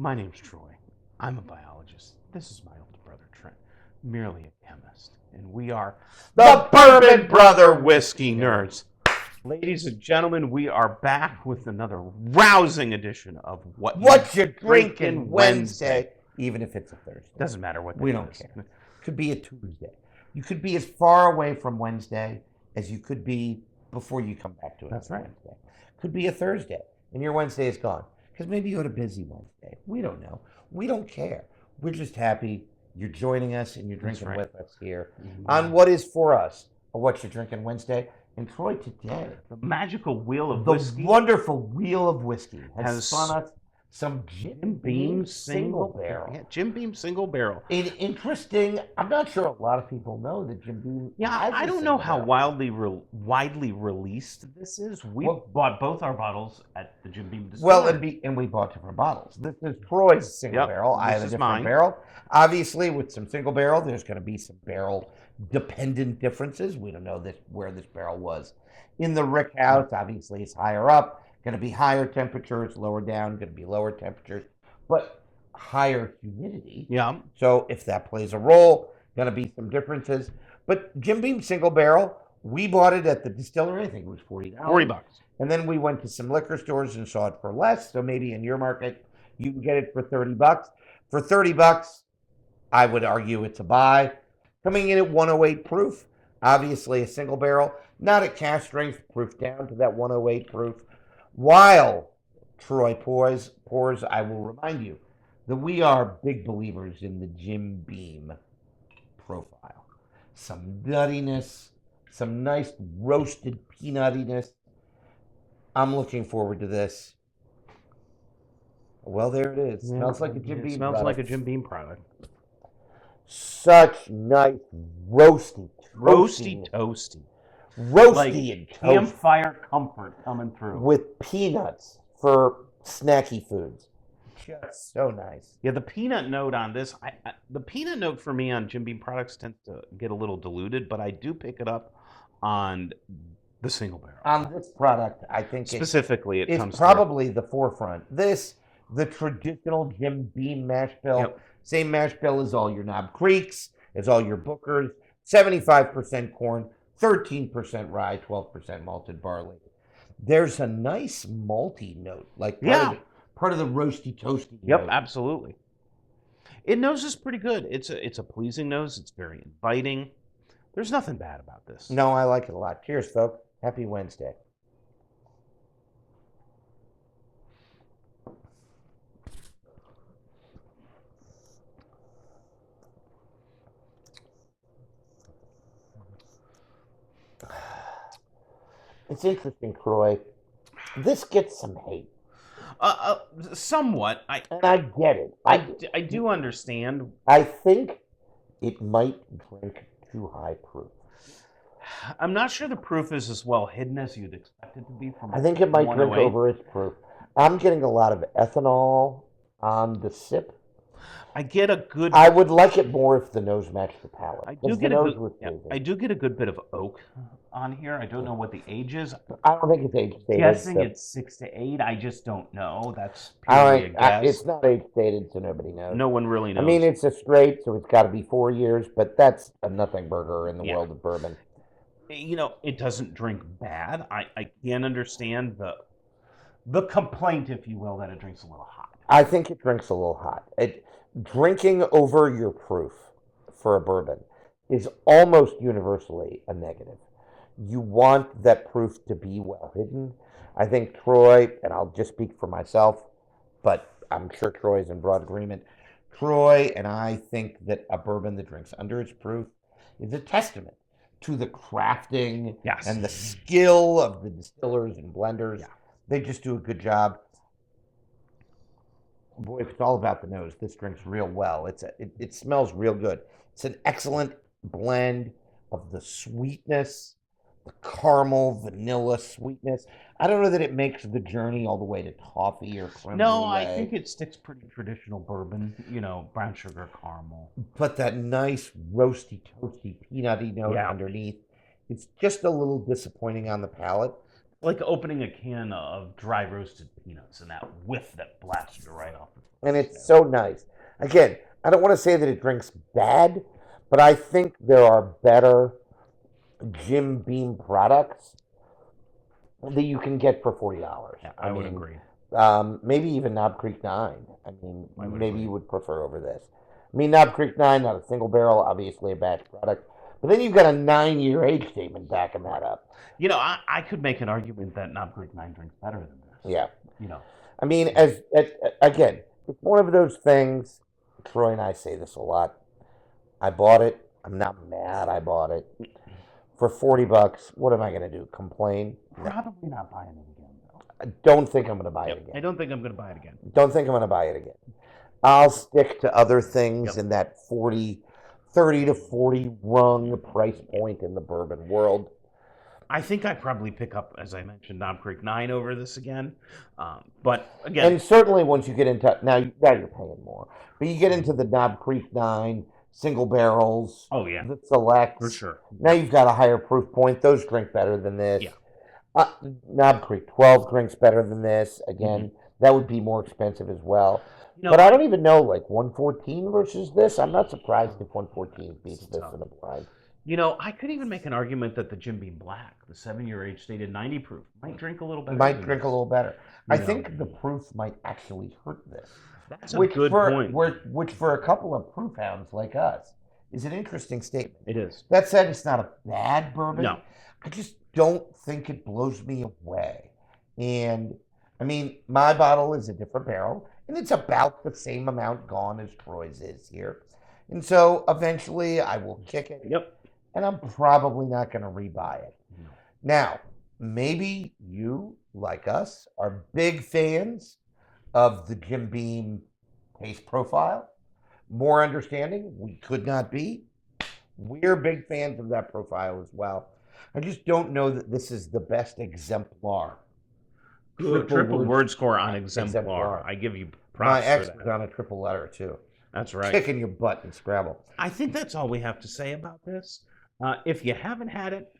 My name's Troy. I'm a biologist. This is my older brother Trent, merely a chemist. And we are the Bourbon Brother Whiskey Nerds. Ladies and gentlemen, we are back with another rousing edition of What You Drinking Wednesday, even if it's a Thursday. Doesn't matter what We don't care. Could be a Tuesday. You could be as far away from Wednesday as you could be before you come back to it. That's right. Wednesday. Could be a Thursday, and your Wednesday is gone. Because maybe you had a busy Wednesday. We don't know. We don't care. We're just happy you're joining us and you're drinking with us here on what is for us a What You Drinking Wednesday. And Troy, today, the magical wheel of the whiskey, wonderful wheel of whiskey has spun us some Jim Beam single barrel. Yeah, Jim Beam single barrel. Interesting. I'm not sure a lot of people know that Jim Beam. Yeah, I don't know how widely released this is. We bought both our bottles at the Jim Beam distillery. Well, and we bought different bottles. This is Troy's single barrel. I have a different barrel. Obviously, with some single barrel, there's going to be some barrel dependent differences. We don't know where this barrel was in the rick house. Obviously, it's higher up. Going to be higher temperatures, lower down, going to be lower temperatures, but higher humidity. Yeah. So if that plays a role, going to be some differences. But Jim Beam single barrel, we bought it at the distillery. I think it was $40. $40. And then we went to some liquor stores and saw it for less. So maybe in your market, you can get it for $30. For $30, I would argue it's a buy. Coming in at 108 proof, obviously a single barrel, not at cask strength, proof down to that 108 proof. While Troy pours, I will remind you that we are big believers in the Jim Beam profile. Some nuttiness, some nice roasted peanuttiness. I'm looking forward to this. Well, there it is. Yeah, smells like a Jim Beam smells product. like a Jim Beam product. Such nice roasty, toasty. Roasty like and toasty. Campfire comfort coming through. With peanuts for snacky foods. Just so nice. Yeah, the peanut note on this, the peanut note for me on Jim Beam products tends to get a little diluted, but I do pick it up on the single barrel. On this product, I think specifically it's probably the forefront. The traditional Jim Beam mash bill, same mash bill as all your Knob Creeks, as all your Bookers, 75% corn, 13% rye, 12% malted barley. There's a nice malty note, like part of the roasty toasty Yep, note. Absolutely. It noses pretty good. It's a pleasing nose. It's very inviting. There's nothing bad about this. No, I like it a lot. Cheers, folks. Happy Wednesday. It's interesting, Troy. This gets some hate. Somewhat. And I get it. I do understand. I think it might drink too high proof. I'm not sure the proof is as well hidden as you'd expect it to be from. I think it might drink over its proof. I'm getting a lot of ethanol on the sip. I get a good. I would like it more if the nose matched the palate. I do get a good bit of oak on here. I don't know what the age is. I don't think it's age stated. Guessing it's 6 to 8. I just don't know. That's purely a guess. It's not age stated, so nobody knows. No one really knows. I mean, it's a straight, so it's got to be 4 years, but that's a nothing burger in the world of bourbon. You know, it doesn't drink bad. I can understand the complaint, if you will, that it drinks a little hot. I think it drinks a little hot. Drinking over your proof for a bourbon is almost universally a negative. You want that proof to be well hidden. I think Troy, and I'll just speak for myself, but I'm sure Troy's in broad agreement. Troy and I think that a bourbon that drinks under its proof is a testament to the crafting and the skill of the distillers and blenders. Yeah. They just do a good job. Boy, if it's all about the nose, this drinks real well. It smells real good. It's an excellent blend of the sweetness, the caramel, vanilla sweetness. I don't know that it makes the journey all the way to toffee or creme brulee. No, I think it sticks pretty traditional bourbon, brown sugar, caramel. But that nice roasty, toasty, peanutty note underneath, it's just a little disappointing on the palate. like opening a can of dry roasted peanuts and that whiff that blasts you right off. And it's so nice. Again, I don't want to say that it drinks bad, but I think there are better Jim Beam products that you can get for $40. Yeah, I would agree. Maybe even Knob Creek 9. I mean, maybe agree. you would prefer over this. I mean, Knob Creek 9, not a single barrel, obviously a batch product. But then you've got a 9-year age statement backing that up. I could make an argument that Knob Creek 9 drinks better than this. Yeah. You know. I mean, again, it's one of those things. Troy and I say this a lot. I bought it. I'm not mad I bought it. For $40, what am I going to do? Complain? Probably not buying it again, though. I don't think I'm going to buy it again. I don't think I'm going to buy it again. Don't think I'm going to buy it again. I'll stick to other things Yep. in that 30 to 40 rung price point in the bourbon world. I think I'd probably pick up, as I mentioned, Knob Creek 9 over this again. But again, And certainly once you get into, now you're paying more, but you get into the Knob Creek 9, single barrels, oh yeah, the selects. for sure. Now you've got a higher proof point. Those drink better than this. Yeah. Knob Creek 12 drinks better than this. Again, that would be more expensive as well. You know, But I don't even know, like 114 versus this. I'm not surprised if 114 beats this in a blind. I could even make an argument that the Jim Beam Black, the 7-year age stated 90 proof, might drink a little better. Might drink a little better. I You know. think the proof might actually hurt this. That's a good point. Which for a couple of proof hounds like us is an interesting statement. It is. That said, it's not a bad bourbon. No. I just don't think it blows me away. And I mean, my bottle is a different barrel, and it's about the same amount gone as Troy's is here. And so eventually I will kick it. Yep. And I'm probably not going to rebuy it. No. Now, maybe you, like us, are big fans of the Jim Beam taste profile. More understanding, we could not be. We're big fans of that profile as well. I just don't know that this is the best exemplar. Triple word score on exemplar. I give you props My for ex that. was on a triple letter, too. That's right. Kicking your butt in Scrabble. I think that's all we have to say about this. If you haven't had it,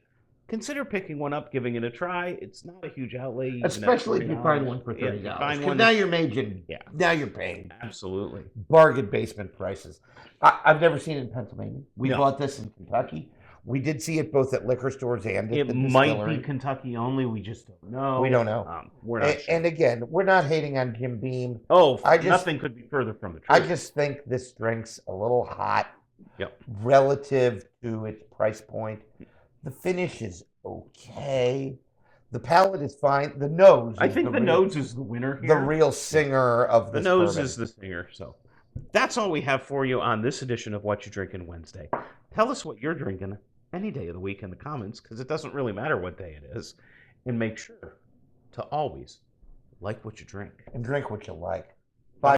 consider picking one up, giving it a try. It's not a huge outlay. You can have Especially if you $40. find one for Yeah, $30. if you find one, Now you're making, Yeah. now you're paying. Absolutely. Bargain basement prices. I've never seen it in Pennsylvania. We No. bought this in Kentucky. We did see it both at liquor stores and at It the might distillery. be Kentucky only. We just don't know. We don't know. We're not sure. And again, we're not hating on Jim Beam. Nothing could be further from the truth. I just think this drink's a little hot Yep. relative to its price point. The finish is okay. The palate is fine. The nose. I is think the real- nose is the winner here. the real singer of The this nose bourbon. is the singer. So that's all we have for you on this edition of What You Drinking Wednesday. Tell us what you're drinking any day of the week in the comments, because it doesn't really matter what day it is. And make sure to always like what you drink. And drink what you like. Bye.